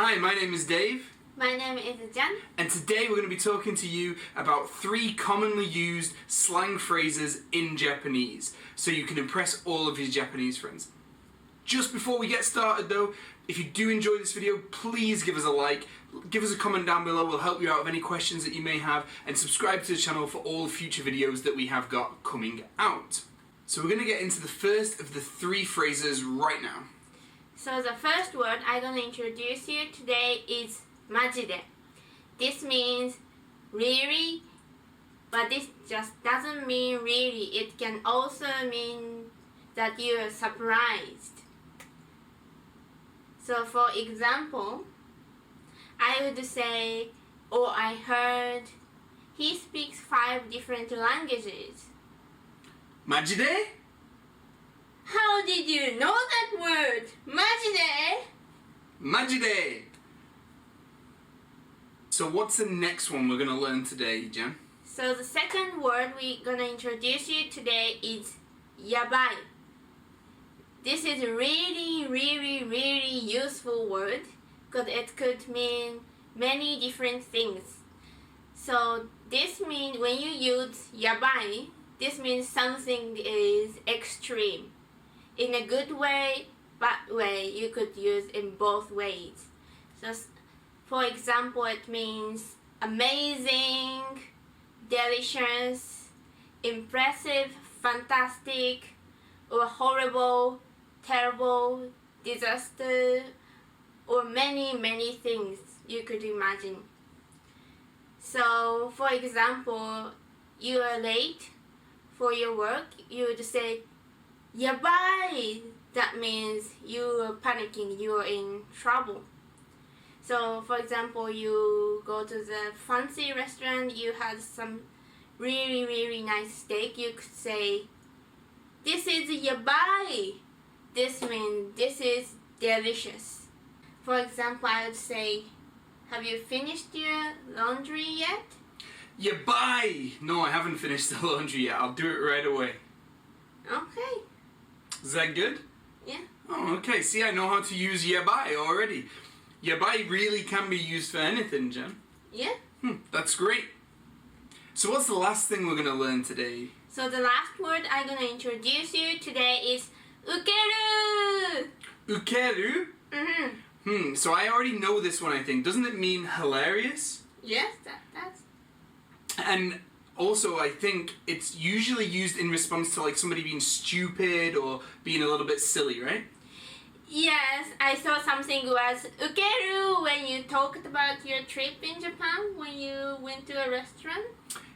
Hi, my name is Dave. My name is Jan. And today we're going to be talking to you about 3 commonly used slang phrases in Japanese, so you can impress all of your Japanese friends. Just before we get started though, if you do enjoy this video, please give us a like, give us a comment down below, we'll help you out with any questions that you may have, and subscribe to the channel for all future videos that we have got coming out. So we're going to get into the first of the 3 phrases right now. So the first word I'm going to introduce you today is Majide. This means really, but this just doesn't mean really. It can also mean that you're surprised. So for example, I would say, or I heard, he speaks 5 different languages. Majide? How did you know that word? Majide? Majide! So what's the next one we're going to learn today, Jen? So the second word we're going to introduce you today is Yabi. This is a really useful word because it could mean many different things. So this means when you use Yabi, this means something is extreme. In a good way, bad way, you could use in both ways. So for example, it means amazing, delicious, impressive, fantastic, or horrible, terrible, disaster, or many things you could imagine. So for example, you are late for your work, you would say, Yabai! That means you are panicking, you are in trouble. So for example, you go to the fancy restaurant, you had some really nice steak, you could say, this is Yabai! This means this is delicious. For example, I would say, have you finished your laundry yet? Yabai! No, I haven't finished the laundry yet. I'll do it right away. Okay. Is that good? Yeah. Oh, okay. See, I know how to use yabai already. Yabai really can be used for anything, Jen. Yeah. That's great. So what's the last thing we're going to learn today? So the last word I'm going to introduce you today is ukeru. Ukeru? So I already know this one, I think. Doesn't it mean hilarious? Yes, that's... And also, I think it's usually used in response to like somebody being stupid or being a little bit silly, right? Yes, I saw something was ukeru when you talked about your trip in Japan, when you went to a restaurant.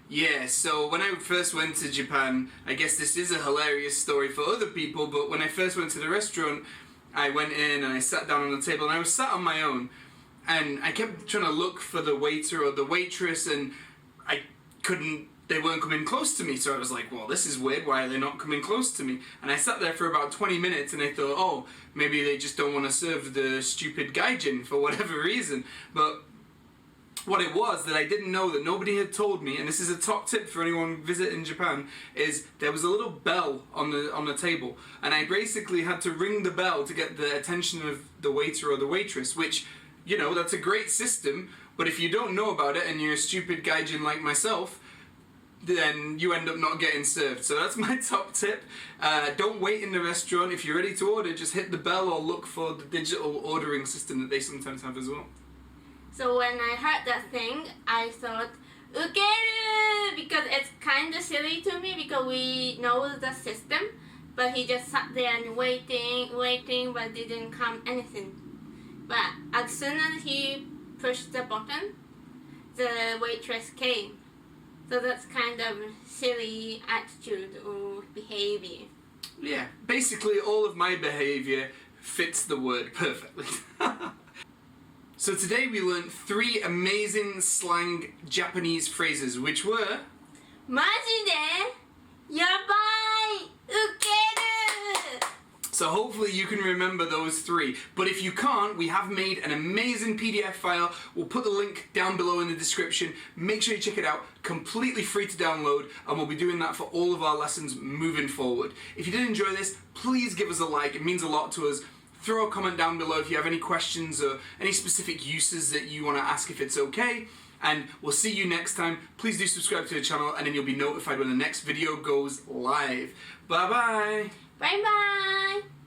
Yeah, so when I first went to Japan, I guess this is a hilarious story for other people, but when I first went to the restaurant, I went in and I sat down on the table and I was sat on my own, and I kept trying to look for the waiter or the waitress, and they weren't coming close to me, so I was like, well, this is weird, why are they not coming close to me? And I sat there for about 20 minutes and I thought, oh, maybe they just don't want to serve the stupid gaijin for whatever reason. But what it was that I didn't know, that nobody had told me, and this is a top tip for anyone visiting Japan, is there was a little bell on the table, and I basically had to ring the bell to get the attention of the waiter or the waitress, which, you know, that's a great system, but if you don't know about it and you're a stupid gaijin like myself, then you end up not getting served. So that's my top tip. Don't wait in the restaurant. If you're ready to order, just hit the bell or look for the digital ordering system that they sometimes have as well. So when I heard that thing, I thought, ukeru! Because it's kind of silly to me because we know the system, but he just sat there and waiting, but didn't come anything. But as soon as he pushed the button, the waitress came. So that's kind of silly attitude or behavior. Yeah, basically all of my behavior fits the word perfectly. So today we learned 3 amazing slang Japanese phrases, which were Majide, Yabai, ukeru. So hopefully you can remember those 3. But if you can't, we have made an amazing PDF file. We'll put the link down below in the description. Make sure you check it out. Completely free to download, and we'll be doing that for all of our lessons moving forward. If you did enjoy this, please give us a like. It means a lot to us. throw a comment down below if you have any questions or any specific uses that you want to ask if it's okay. And we'll see you next time. Please do subscribe to the channel and then you'll be notified when the next video goes live. Bye bye. Bye bye.